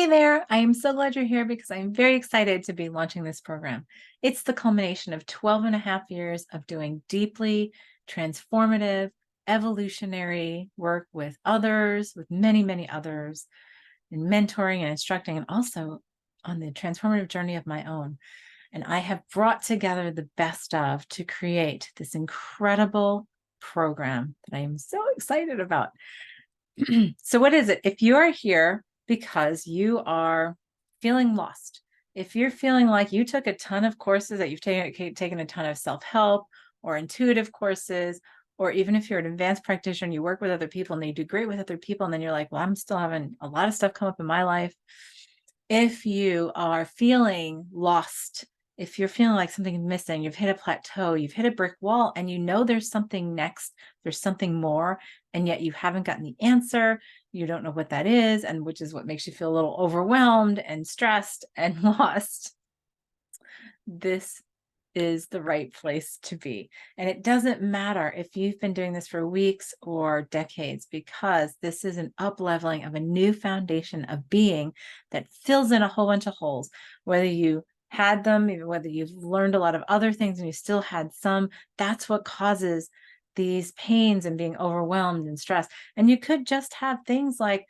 Hey there, I am so glad you're here because I'm very excited to be launching this program. It's the culmination of 12 and a half years of doing deeply transformative, evolutionary work with others, with many, many others, in mentoring and instructing, and also on the transformative journey of my own. And I have brought together the best of to create this incredible program that I am so excited about. So what is it? If you are here because you are feeling lost, if you're feeling like you took a ton of courses, that you've taken a ton of self-help or intuitive courses, or even if you're an advanced practitioner and you work with other people and they do great with other people, and then you're like, well, I'm still having a lot of stuff come up in my life. If you are feeling lost, if you're feeling like something's missing, you've hit a plateau, you've hit a brick wall, and you know there's something next, there's something more, and yet you haven't gotten the answer, you don't know what that is, and which is what makes you feel a little overwhelmed and stressed and lost, this is the right place to be. And it doesn't matter if you've been doing this for weeks or decades, because this is an up-leveling of a new foundation of being that fills in a whole bunch of holes, whether you had them, even whether you've learned a lot of other things and you still had some. That's what causes these pains and being overwhelmed and stressed. And you could just have things like,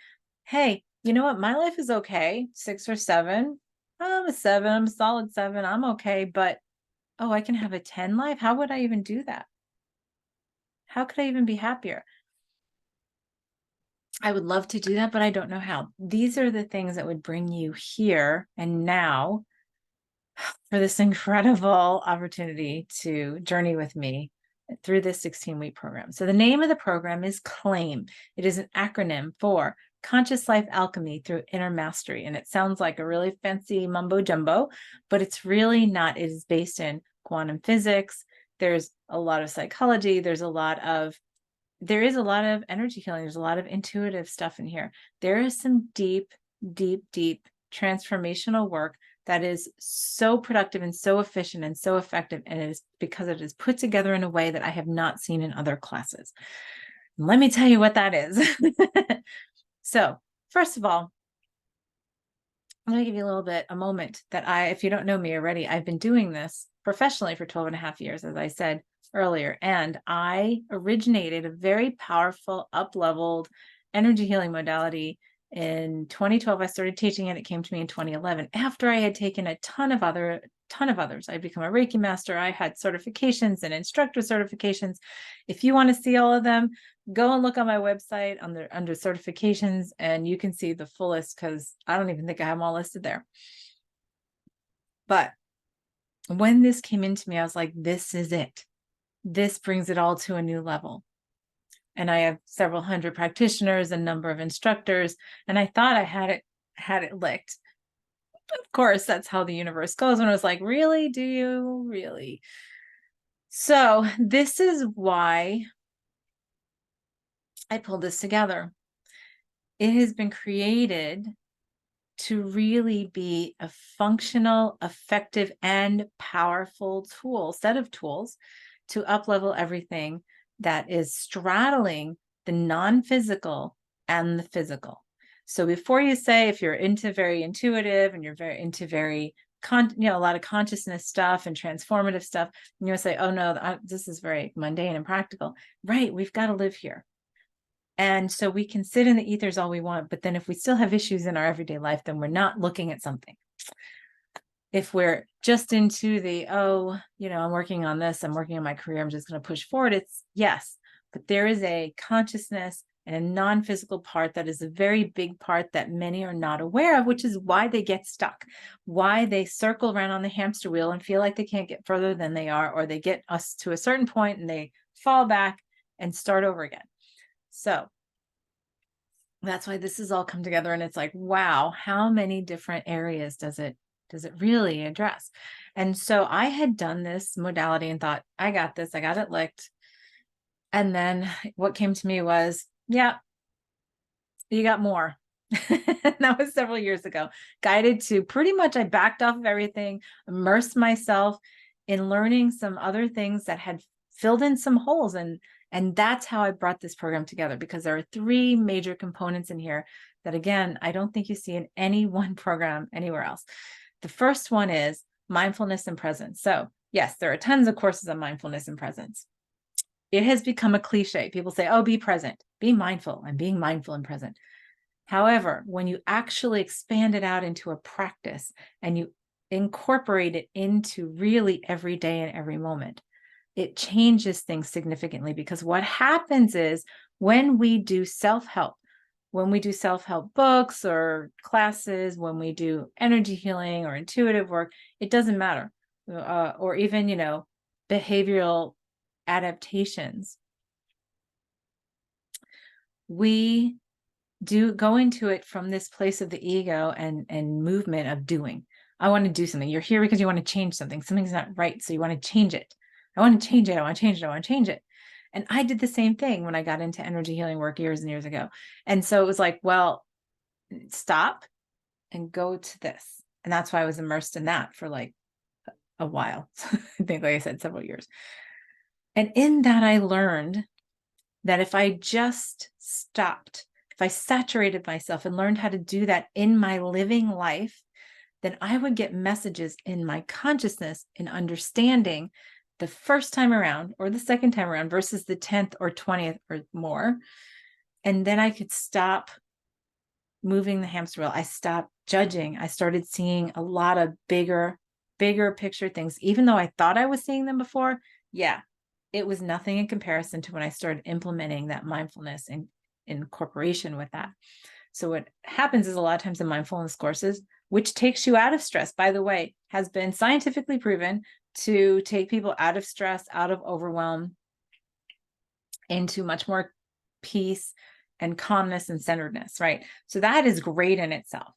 hey, you know what? My life is okay, 6 or 7. I'm a 7, I'm a solid 7, I'm okay, but oh, I can have a 10 life? How would I even do that? How could I even be happier? I would love to do that, but I don't know how. These are the things that would bring you here and now for this incredible opportunity to journey with me through this 16-week program. So the name of the program is CLAIM. It is an acronym for Conscious Life Alchemy Through Inner Mastery. And it sounds like a really fancy mumbo jumbo, but it's really not. It is based in quantum physics. There's a lot of psychology. There is a lot of energy healing. There's a lot of intuitive stuff in here. There is some deep, deep, deep transformational work that is so productive and so efficient and so effective. And it is because it is put together in a way that I have not seen in other classes. Let me tell you what that is. So first of all, let me give you a moment that if you don't know me already, I've been doing this professionally for 12 and a half years, as I said earlier. And I originated a very powerful, up-leveled energy healing modality in 2012. I started teaching it. It came to me in 2011 after I had taken a ton of others. I'd become a Reiki master. I had certifications and instructor certifications. If you want to see all of them, go and look on my website under certifications, and you can see the full list, because I don't even think I have them all listed there. But when this came into me, I was like, this is it. This brings it all to a new level. And I have several hundred practitioners, a number of instructors, and I thought I had it licked. Of course, that's how the universe goes. And I was like, really? Do you really? So this is why I pulled this together. It has been created to really be a functional, effective, and powerful set of tools to up-level everything that is straddling the non-physical and the physical. So before you say, if you're into very intuitive and you're very into a lot of consciousness stuff and transformative stuff, and you'll say, oh no, this is very mundane and practical. Right, we've got to live here. And so we can sit in the ethers all we want, but then if we still have issues in our everyday life, then we're not looking at something. If we're just into I'm working on this, I'm working on my career, I'm just going to push forward, it's yes, but there is a consciousness and a non-physical part that is a very big part that many are not aware of, which is why they get stuck, why they circle around on the hamster wheel and feel like they can't get further than they are, or they get us to a certain point and they fall back and start over again. So that's why this has all come together. And it's like, wow, how many different areas does it really address? And so I had done this modality and thought, I got this, I got it licked. And then what came to me was, yeah, you got more. That was several years ago. Guided to pretty much, I backed off of everything, immersed myself in learning some other things that had filled in some holes. And that's how I brought this program together, because there are 3 major components in here that, again, I don't think you see in any one program anywhere else. The first one is mindfulness and presence. So yes, there are tons of courses on mindfulness and presence. It has become a cliche. People say, oh, be present, be mindful. I'm being mindful and present. However, when you actually expand it out into a practice and you incorporate it into really every day and every moment, it changes things significantly, because what happens is when we do self-help, when we do self-help books or classes, when we do energy healing or intuitive work, it doesn't matter. Or even, behavioral adaptations. We do go into it from this place of the ego and movement of doing. I want to do something. You're here because you want to change something. Something's not right, so you want to change it. I want to change it. I want to change it. I want to change it. And I did the same thing when I got into energy healing work years and years ago. And so it was like, well, stop and go to this. And that's why I was immersed in that for like a while. I think, like I said, several years. And in that, I learned that if I just stopped, if I saturated myself and learned how to do that in my living life, then I would get messages in my consciousness in understanding the first time around or the second time around versus the 10th or 20th or more. And then I could stop moving the hamster wheel. I stopped judging. I started seeing a lot of bigger picture things. Even though I thought I was seeing them before, yeah, it was nothing in comparison to when I started implementing that mindfulness and incorporation with that. So what happens is a lot of times in mindfulness courses, which takes you out of stress, by the way, has been scientifically proven to take people out of stress, out of overwhelm, into much more peace and calmness and centeredness, right? So that is great in itself,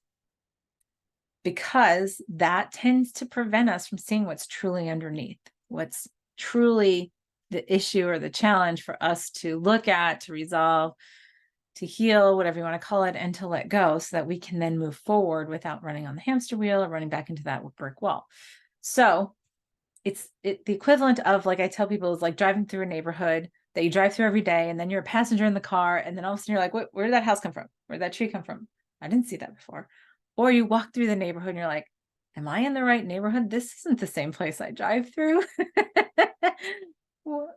because that tends to prevent us from seeing what's truly underneath, what's truly the issue or the challenge for us to look at, to resolve, to heal, whatever you want to call it, and to let go, so that we can then move forward without running on the hamster wheel or running back into that brick wall. So it's the equivalent of, like I tell people, is like driving through a neighborhood that you drive through every day, and then you're a passenger in the car, and then all of a sudden you're like, where did that house come from? Where did that tree come from? I didn't see that before. Or you walk through the neighborhood and you're like, am I in the right neighborhood? This isn't the same place I drive through.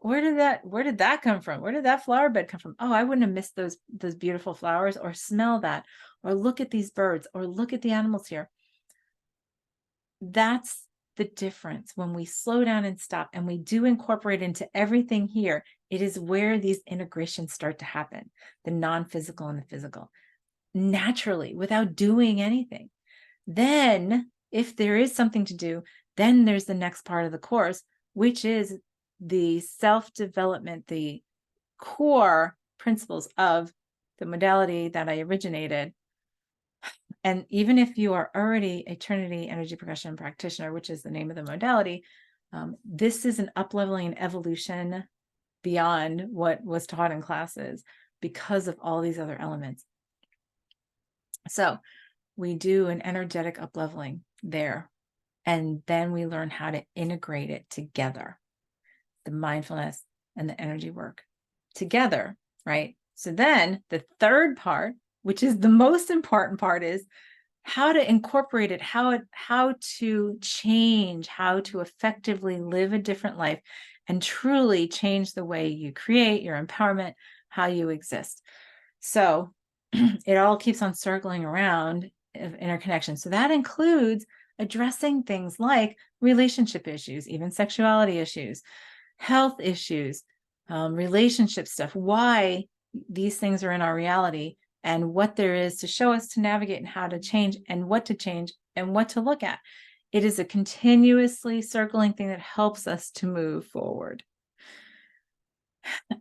Where did that come from? Where did that flower bed come from? Oh, I wouldn't have missed those beautiful flowers, or smell that, or look at these birds, or look at the animals here. That's the difference. When we slow down and stop and we do incorporate into everything here, it is where these integrations start to happen, the non-physical and the physical, naturally, without doing anything. Then if there is something to do, then there's the next part of the course, which is the self-development, the core principles of the modality that I originated. And even if you are already a Trinity energy progression practitioner, which is the name of the modality, this is an up-leveling and evolution beyond what was taught in classes because of all these other elements. So we do an energetic up-leveling there, and then we learn how to integrate it together, the mindfulness and the energy work together, right? So then the third part, which is the most important part, is how to incorporate it, how to change, how to effectively live a different life and truly change the way you create your empowerment, how you exist. So it all keeps on circling around interconnection. So that includes addressing things like relationship issues, even sexuality issues, health issues, relationship stuff, why these things are in our reality, and what there is to show us to navigate and how to change and what to look at. It is a continuously circling thing that helps us to move forward.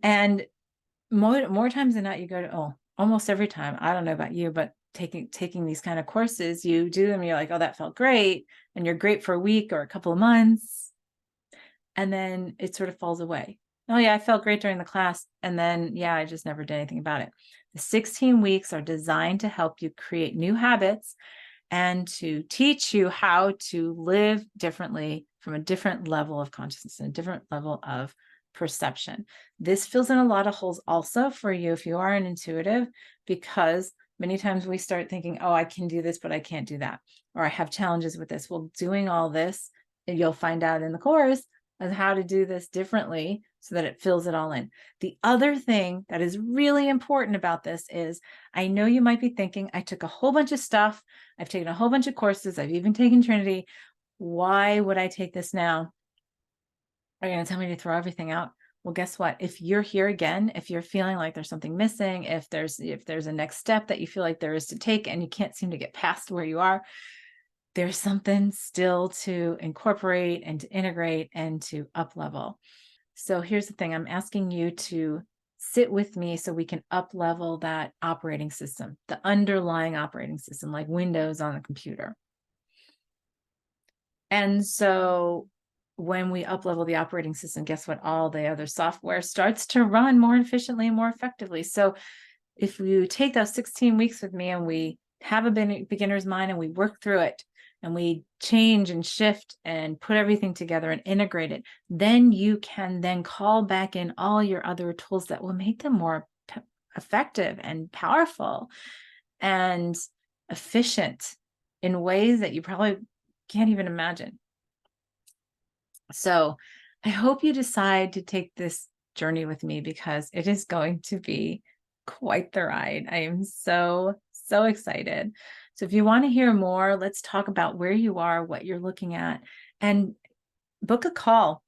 And more times than not, you go to, almost every time, I don't know about you, but taking these kind of courses, you do them, you're like, oh, that felt great. And you're great for a week or a couple of months. And then it sort of falls away. Oh yeah, I felt great during the class. And then, yeah, I just never did anything about it. The 16 weeks are designed to help you create new habits and to teach you how to live differently from a different level of consciousness and a different level of perception. This fills in a lot of holes also for you if you are an intuitive, because Many times we start thinking, oh, I can do this, but I can't do that. Or I have challenges with this. Well, doing all this, and you'll find out in the course of how to do this differently so that it fills it all in. The other thing that is really important about this is, I know you might be thinking, I took a whole bunch of stuff. I've taken a whole bunch of courses. I've even taken Trinity. Why would I take this now? Are you going to tell me to throw everything out? Well, guess what? If you're here again, if you're feeling like there's something missing, if there's a next step that you feel like there is to take and you can't seem to get past where you are, there's something still to incorporate and to integrate and to up level. So here's the thing. I'm asking you to sit with me so we can up level that operating system, the underlying operating system, like Windows on a computer. And so when we up level the operating system, guess what? All the other software starts to run more efficiently and more effectively. So if you take those 16 weeks with me and we have a beginner's mind and we work through it and we change and shift and put everything together and integrate it, then you can then call back in all your other tools that will make them more effective and powerful and efficient in ways that you probably can't even imagine. So I hope you decide to take this journey with me, because it is going to be quite the ride. I am so excited. So if you want to hear more, let's talk about where you are, what you're looking at, and book a call.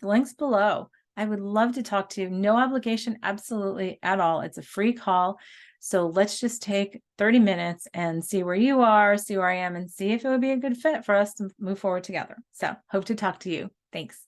The link's below. I would love to talk to you. No obligation, absolutely at all. It's a free call. So let's just take 30 minutes and see where you are, see where I am, and see if it would be a good fit for us to move forward together. So hope to talk to you. Thanks.